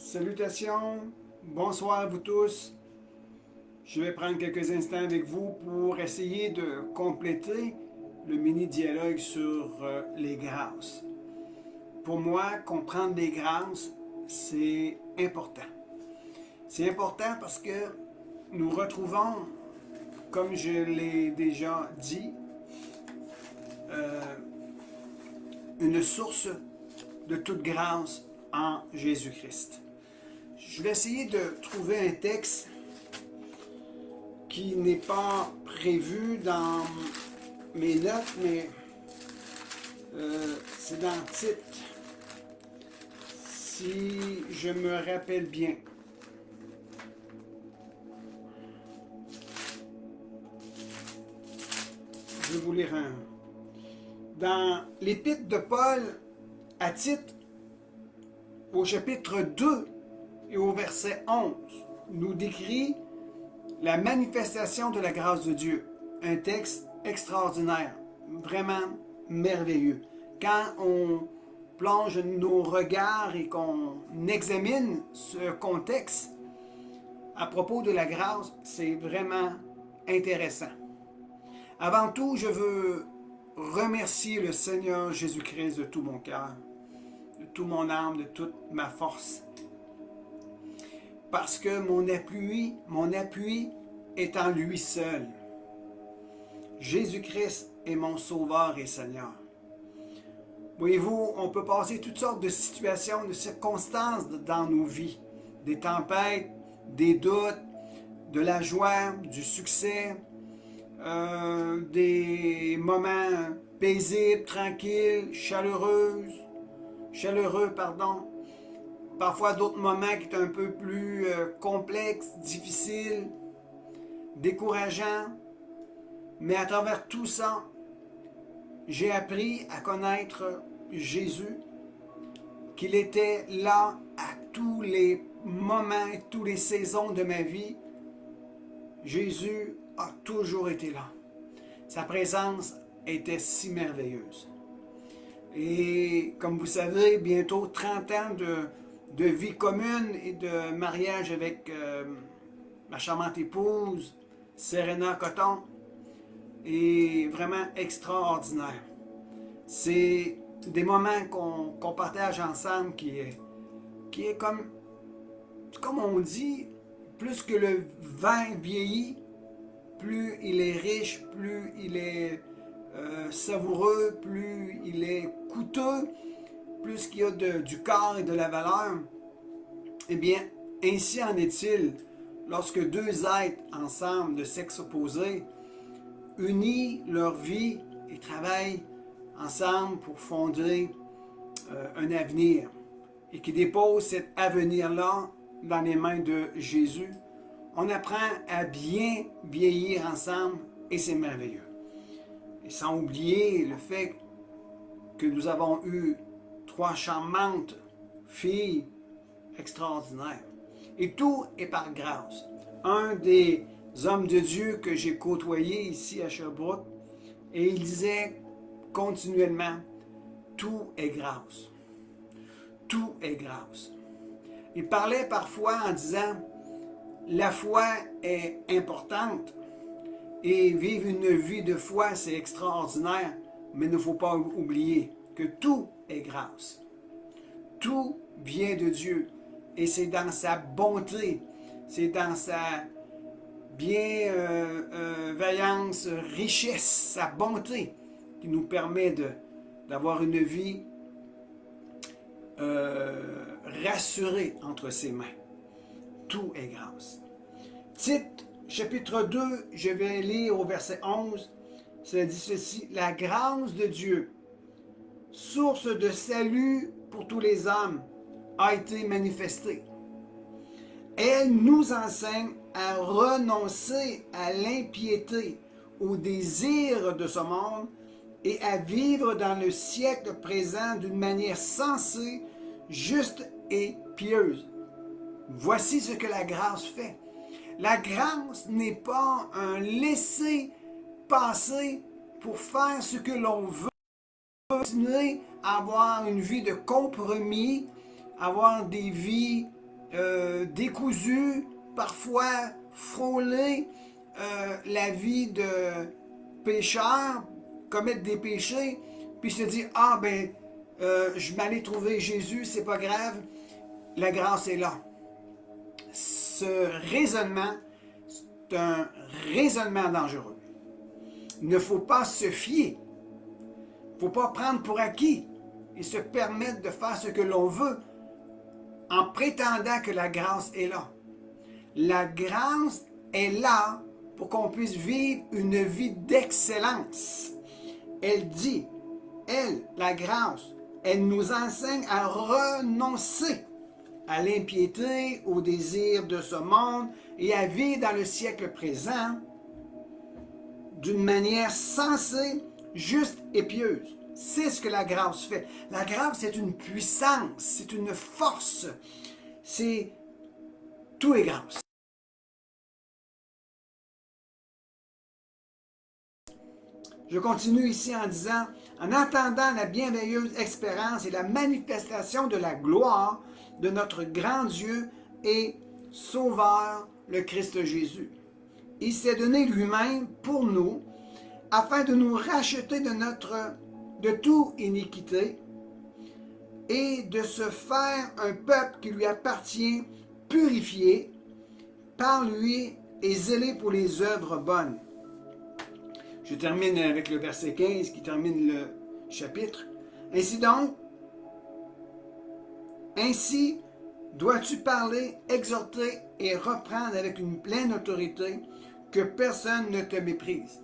Salutations, bonsoir à vous tous. Je vais prendre quelques instants avec vous pour essayer de compléter le mini-dialogue sur les grâces. Pour moi, comprendre les grâces, c'est important. C'est important parce que nous retrouvons, comme je l'ai déjà dit, une source de toute grâce en Jésus-Christ. Je vais essayer de trouver un texte qui n'est pas prévu dans mes notes, mais c'est dans Tite, si je me rappelle bien. Je vais vous lire un. Dans l'épître de Paul à Tite, au chapitre 2 et au verset 11, nous décrit la manifestation de la grâce de Dieu. Un texte extraordinaire, vraiment merveilleux. Quand on plonge nos regards et qu'on examine ce contexte à propos de la grâce, c'est vraiment intéressant. Avant tout, je veux remercier le Seigneur Jésus-Christ de tout mon cœur, de toute mon âme, de toute ma force. Parce que mon appui est en lui seul. Jésus-Christ est mon Sauveur et Seigneur. Voyez-vous, on peut passer toutes sortes de situations, de circonstances dans nos vies. Des tempêtes, des doutes, de la joie, du succès, des moments paisibles, tranquilles, chaleureux, parfois d'autres moments qui sont un peu plus complexes, difficiles, décourageants. Mais à travers tout ça, j'ai appris à connaître Jésus, qu'il était là à tous les moments et toutes les saisons de ma vie. Jésus a toujours été là. Sa présence était si merveilleuse. Et comme vous savez, bientôt 30 ans de vie commune et de mariage avec ma charmante épouse, Serena Coton, est vraiment extraordinaire. C'est des moments qu'on partage ensemble qui est comme on dit, plus que le vin vieillit, plus il est riche, plus il est savoureux, plus il est coûteux, plus qu'il y a du corps et de la valeur. Eh bien, ainsi en est-il lorsque deux êtres ensemble de sexe opposé unissent leur vie et travaillent ensemble pour fonder un avenir et qui déposent cet avenir-là dans les mains de Jésus. On apprend à bien vieillir ensemble et c'est merveilleux. Et sans oublier le fait que nous avons eu trois charmantes filles extraordinaires. Et tout est par grâce. Un des hommes de Dieu que j'ai côtoyé ici à Sherbrooke, et il disait continuellement, tout est grâce. Tout est grâce. Il parlait parfois en disant, la foi est importante et vivre une vie de foi, c'est extraordinaire, mais il ne faut pas oublier que tout est grâce. Tout vient de Dieu et c'est dans sa bonté, c'est dans sa bienveillance, richesse, sa bonté qui nous permet d'avoir une vie rassurée entre ses mains. Tout est grâce. Tite, chapitre 2, je vais lire au verset 11, ça dit ceci, « La grâce de Dieu, source de salut pour tous les hommes, a été manifestée. Elle nous enseigne à renoncer à l'impiété, au désir de ce monde et à vivre dans le siècle présent d'une manière sensée, juste et pieuse. Voici ce que la grâce fait. La grâce n'est pas un laisser-passer pour faire ce que l'on veut, continuer à avoir une vie de compromis, avoir des vies décousu, parfois frôler la vie de pécheur, commettre des péchés, puis se dire, ah ben, je m'allais trouver Jésus, c'est pas grave, la grâce est là. Ce raisonnement, c'est un raisonnement dangereux. Il ne faut pas se fier. Il ne faut pas prendre pour acquis et se permettre de faire ce que l'on veut en prétendant que la grâce est là. La grâce est là pour qu'on puisse vivre une vie d'excellence. Elle dit, elle, la grâce, elle nous enseigne à renoncer à l'impiété, aux désirs de ce monde et à vivre dans le siècle présent d'une manière sensée, juste et pieuse. C'est ce que la grâce fait. La grâce, c'est une puissance, c'est une force, c'est tout est grâce. Je continue ici en disant, en attendant la bienveilleuse expérience et la manifestation de la gloire de notre grand Dieu et Sauveur, le Christ Jésus. Il s'est donné lui-même pour nous, afin de nous racheter de toute iniquité et de se faire un peuple qui lui appartient, purifié par lui et zélé pour les œuvres bonnes. Je termine avec le verset 15 qui termine le chapitre. Ainsi donc, ainsi dois-tu parler, exhorter et reprendre avec une pleine autorité, que personne ne te méprise.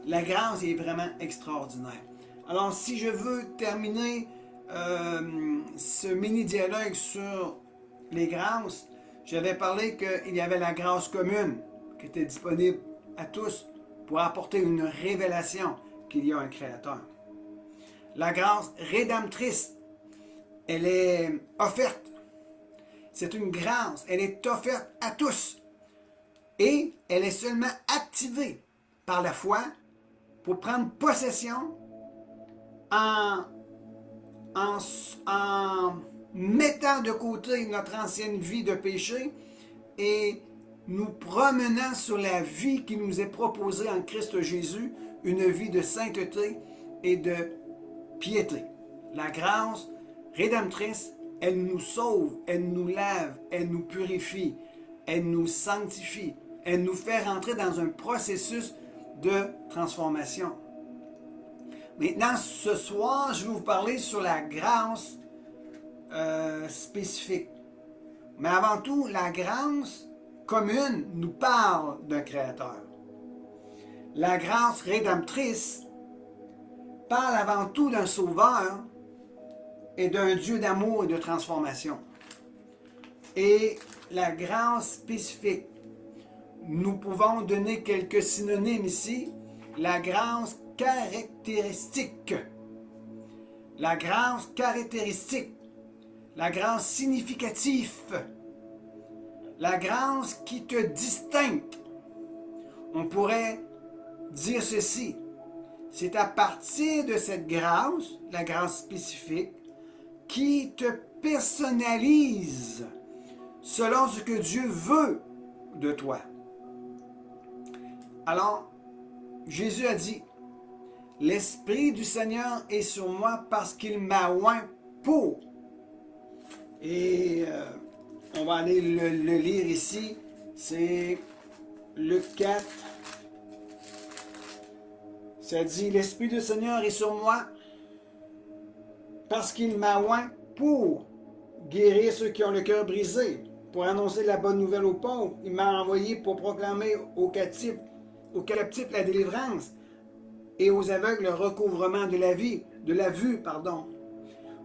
La grâce est vraiment extraordinaire. Alors, si je veux terminer ce mini-dialogue sur les grâces, j'avais parlé qu'il y avait la grâce commune qui était disponible à tous pour apporter une révélation qu'il y a un Créateur. La grâce rédemptrice, elle est offerte. C'est une grâce, elle est offerte à tous. Et elle est seulement activée par la foi pour prendre possession en mettant de côté notre ancienne vie de péché et nous promenant sur la vie qui nous est proposée en Christ Jésus, une vie de sainteté et de piété. La grâce rédemptrice, elle nous sauve, elle nous lave, elle nous purifie, elle nous sanctifie, elle nous fait rentrer dans un processus de transformation. Maintenant, ce soir, je vais vous parler sur la grâce spécifique. Mais avant tout, la grâce commune nous parle d'un Créateur. La grâce rédemptrice parle avant tout d'un Sauveur et d'un Dieu d'amour et de transformation. Et la grâce spécifique, nous pouvons donner quelques synonymes ici. La grâce caractéristique, la grâce caractéristique, la grâce significative, la grâce qui te distingue. On pourrait dire ceci, c'est à partir de cette grâce, la grâce spécifique, qui te personnalise selon ce que Dieu veut de toi. Alors, Jésus a dit, « L'Esprit du Seigneur est sur moi parce qu'il m'a oint pour. » Et on va aller le lire ici. C'est Luc 4. Ça dit, « L'Esprit du Seigneur est sur moi parce qu'il m'a oint pour guérir ceux qui ont le cœur brisé, pour annoncer la bonne nouvelle aux pauvres. Il m'a envoyé pour proclamer aux captifs la délivrance et aux aveugles le recouvrement de la vue,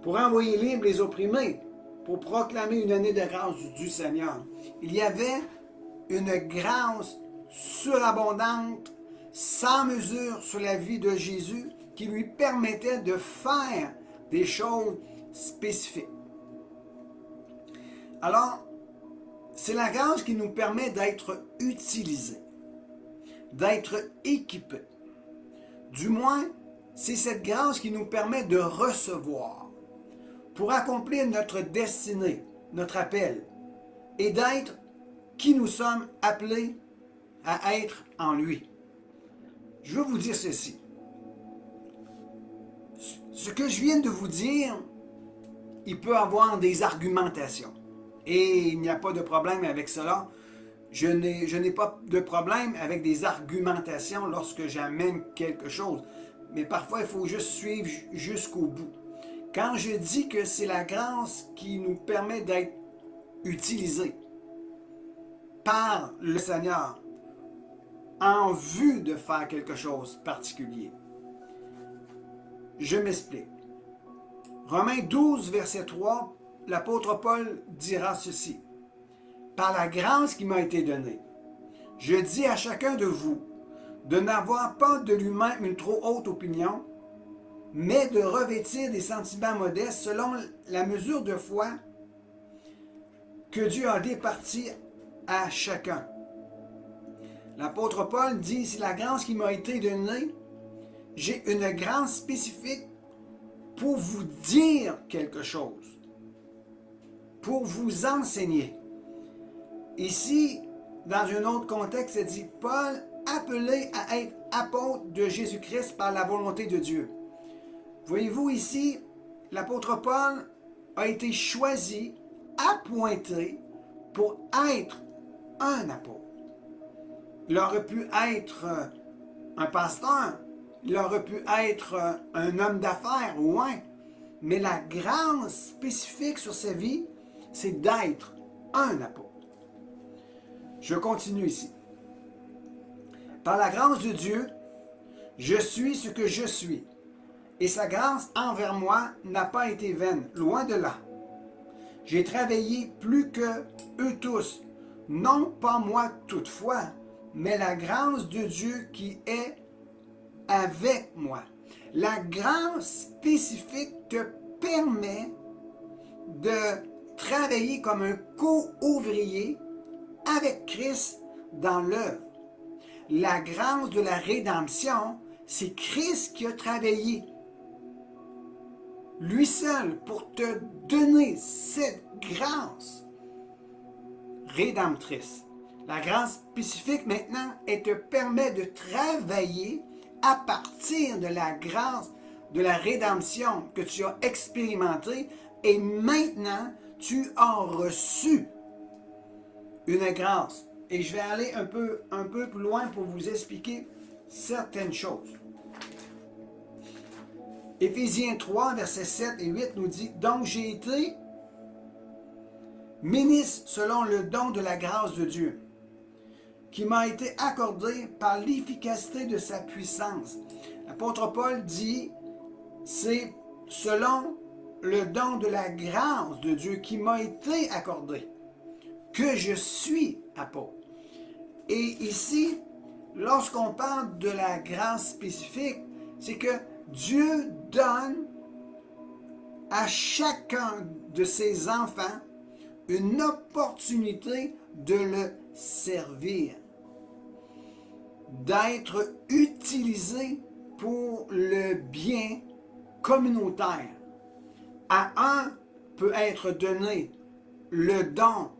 pour envoyer libres les opprimés, pour proclamer une année de grâce du Seigneur. » Il y avait une grâce surabondante, sans mesure sur la vie de Jésus, qui lui permettait de faire des choses spécifiques. Alors, c'est la grâce qui nous permet d'être utilisés, d'être équipés. Du moins, c'est cette grâce qui nous permet de recevoir pour accomplir notre destinée, notre appel, et d'être qui nous sommes appelés à être en lui. Je veux vous dire ceci. Ce que je viens de vous dire, il peut avoir des argumentations. Et il n'y a pas de problème avec cela. Je n'ai pas de problème avec des argumentations lorsque j'amène quelque chose. Mais parfois, il faut juste suivre jusqu'au bout. Quand je dis que c'est la grâce qui nous permet d'être utilisés par le Seigneur en vue de faire quelque chose de particulier. Je m'explique. Romains 12, verset 3, l'apôtre Paul dira ceci. Par la grâce qui m'a été donnée, je dis à chacun de vous de n'avoir pas de lui-même une trop haute opinion, mais de revêtir des sentiments modestes selon la mesure de foi que Dieu a départie à chacun. L'apôtre Paul dit, c'est la grâce qui m'a été donnée, j'ai une grâce spécifique pour vous dire quelque chose, pour vous enseigner. Ici, dans un autre contexte, il dit Paul, appelé à être apôtre de Jésus-Christ par la volonté de Dieu. Voyez-vous ici, l'apôtre Paul a été choisi, appointé pour être un apôtre. Il aurait pu être un pasteur, il aurait pu être un homme d'affaires, ouais, mais la grâce spécifique sur sa vie, c'est d'être un apôtre. Je continue ici. Par la grâce de Dieu, je suis ce que je suis, et sa grâce envers moi n'a pas été vaine, loin de là. J'ai travaillé plus que eux tous, non pas moi toutefois, mais la grâce de Dieu qui est avec moi. La grâce spécifique te permet de travailler comme un co-ouvrier avec Christ dans l'œuvre. La grâce de la rédemption, c'est Christ qui a travaillé, lui seul, pour te donner cette grâce rédemptrice. La grâce spécifique maintenant, elle te permet de travailler à partir de la grâce de la rédemption que tu as expérimentée et maintenant tu as reçu une grâce. Et je vais aller un peu plus loin pour vous expliquer certaines choses. Éphésiens 3, versets 7 et 8 nous dit « Donc j'ai été ministre selon le don de la grâce de Dieu, qui m'a été accordé par l'efficacité de sa puissance. » L'apôtre Paul dit « C'est selon le don de la grâce de Dieu qui m'a été accordé que je suis apôtre. » Et ici, lorsqu'on parle de la grâce spécifique, c'est que Dieu donne à chacun de ses enfants une opportunité de le servir, d'être utilisé pour le bien communautaire. À un peut être donné le don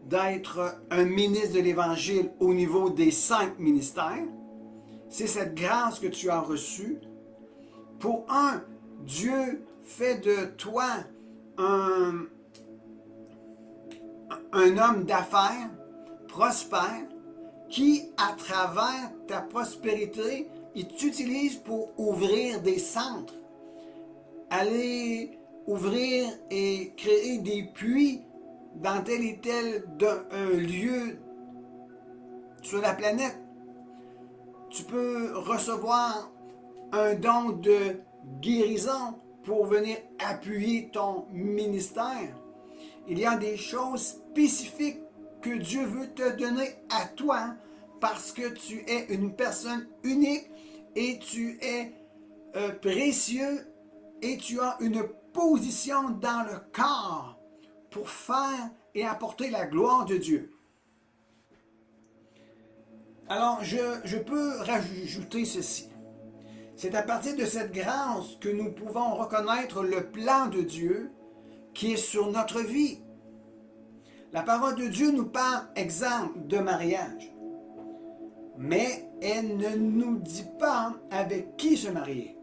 d'être un ministre de l'Évangile au niveau des 5 ministères. C'est cette grâce que tu as reçue. Pour un, Dieu fait de toi un homme d'affaires prospère qui, à travers ta prospérité, il t'utilise pour ouvrir des centres, aller ouvrir et créer des puits dans tel et tel lieu sur la planète. Tu peux recevoir un don de guérison pour venir appuyer ton ministère. Il y a des choses spécifiques que Dieu veut te donner à toi parce que tu es une personne unique et tu es précieux et tu as une position dans le corps pour faire et apporter la gloire de Dieu. Alors, je peux rajouter ceci. C'est à partir de cette grâce que nous pouvons reconnaître le plan de Dieu qui est sur notre vie. La parole de Dieu nous parle, exemple, de mariage. Mais elle ne nous dit pas avec qui se marier.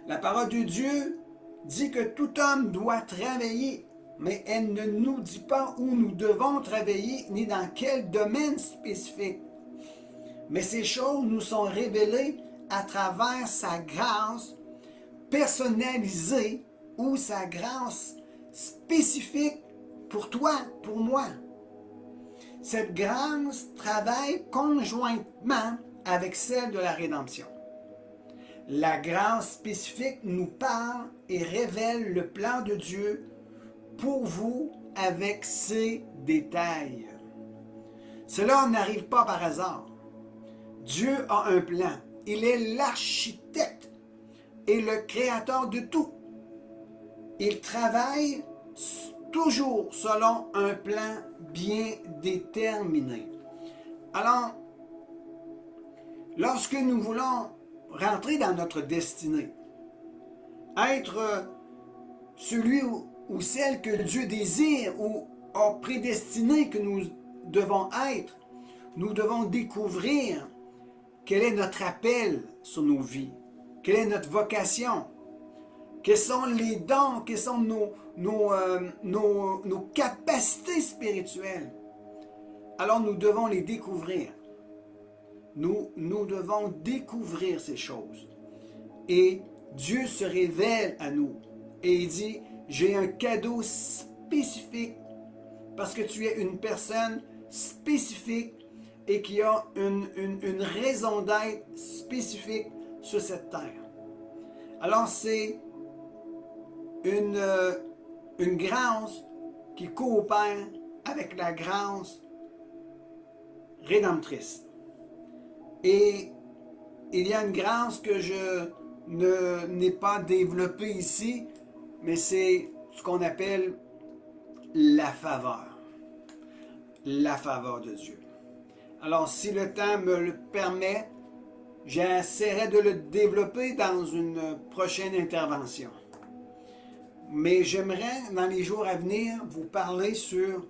La parole de Dieu dit que tout homme doit travailler, mais elle ne nous dit pas où nous devons travailler ni dans quel domaine spécifique. Mais ces choses nous sont révélées à travers sa grâce personnalisée ou sa grâce spécifique pour toi, pour moi. Cette grâce travaille conjointement avec celle de la rédemption. La grâce spécifique nous parle et révèle le plan de Dieu pour vous avec ses détails. Cela n'arrive pas par hasard. Dieu a un plan. Il est l'architecte et le créateur de tout. Il travaille toujours selon un plan bien déterminé. Alors, lorsque nous voulons rentrer dans notre destinée, être celui ou celle que Dieu désire ou a prédestiné que nous devons être, nous devons découvrir quel est notre appel sur nos vies, quelle est notre vocation, quels sont les dons, quelles sont nos capacités spirituelles. Alors nous devons les découvrir. Nous devons découvrir ces choses. Et Dieu se révèle à nous. Et il dit, j'ai un cadeau spécifique parce que tu es une personne spécifique et qui a une raison d'être spécifique sur cette terre. Alors c'est une grâce qui coopère avec la grâce rédemptrice. Et il y a une grâce que je n'ai pas développée ici, mais c'est ce qu'on appelle la faveur. La faveur de Dieu. Alors, si le temps me le permet, j'essaierai de le développer dans une prochaine intervention. Mais j'aimerais, dans les jours à venir, vous parler sur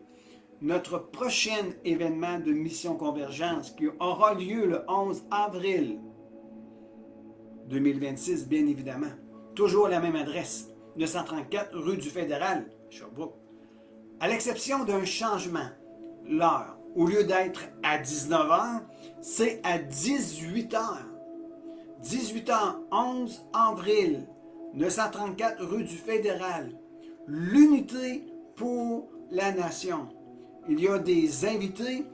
notre prochain événement de Mission Convergence qui aura lieu le 11 avril 2026, bien évidemment. Toujours la même adresse, 934 rue du Fédéral, Sherbrooke. À l'exception d'un changement, l'heure, au lieu d'être à 19h, c'est à 18h. 18h, 11 avril, 934 rue du Fédéral. L'unité pour la nation. Il y a des invités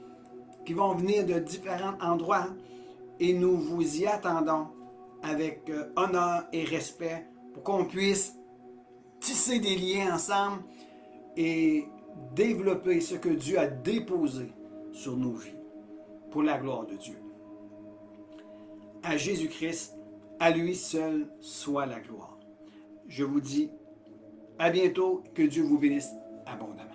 qui vont venir de différents endroits et nous vous y attendons avec honneur et respect pour qu'on puisse tisser des liens ensemble et développer ce que Dieu a déposé sur nos vies pour la gloire de Dieu. À Jésus-Christ, à lui seul soit la gloire. Je vous dis à bientôt, que Dieu vous bénisse abondamment.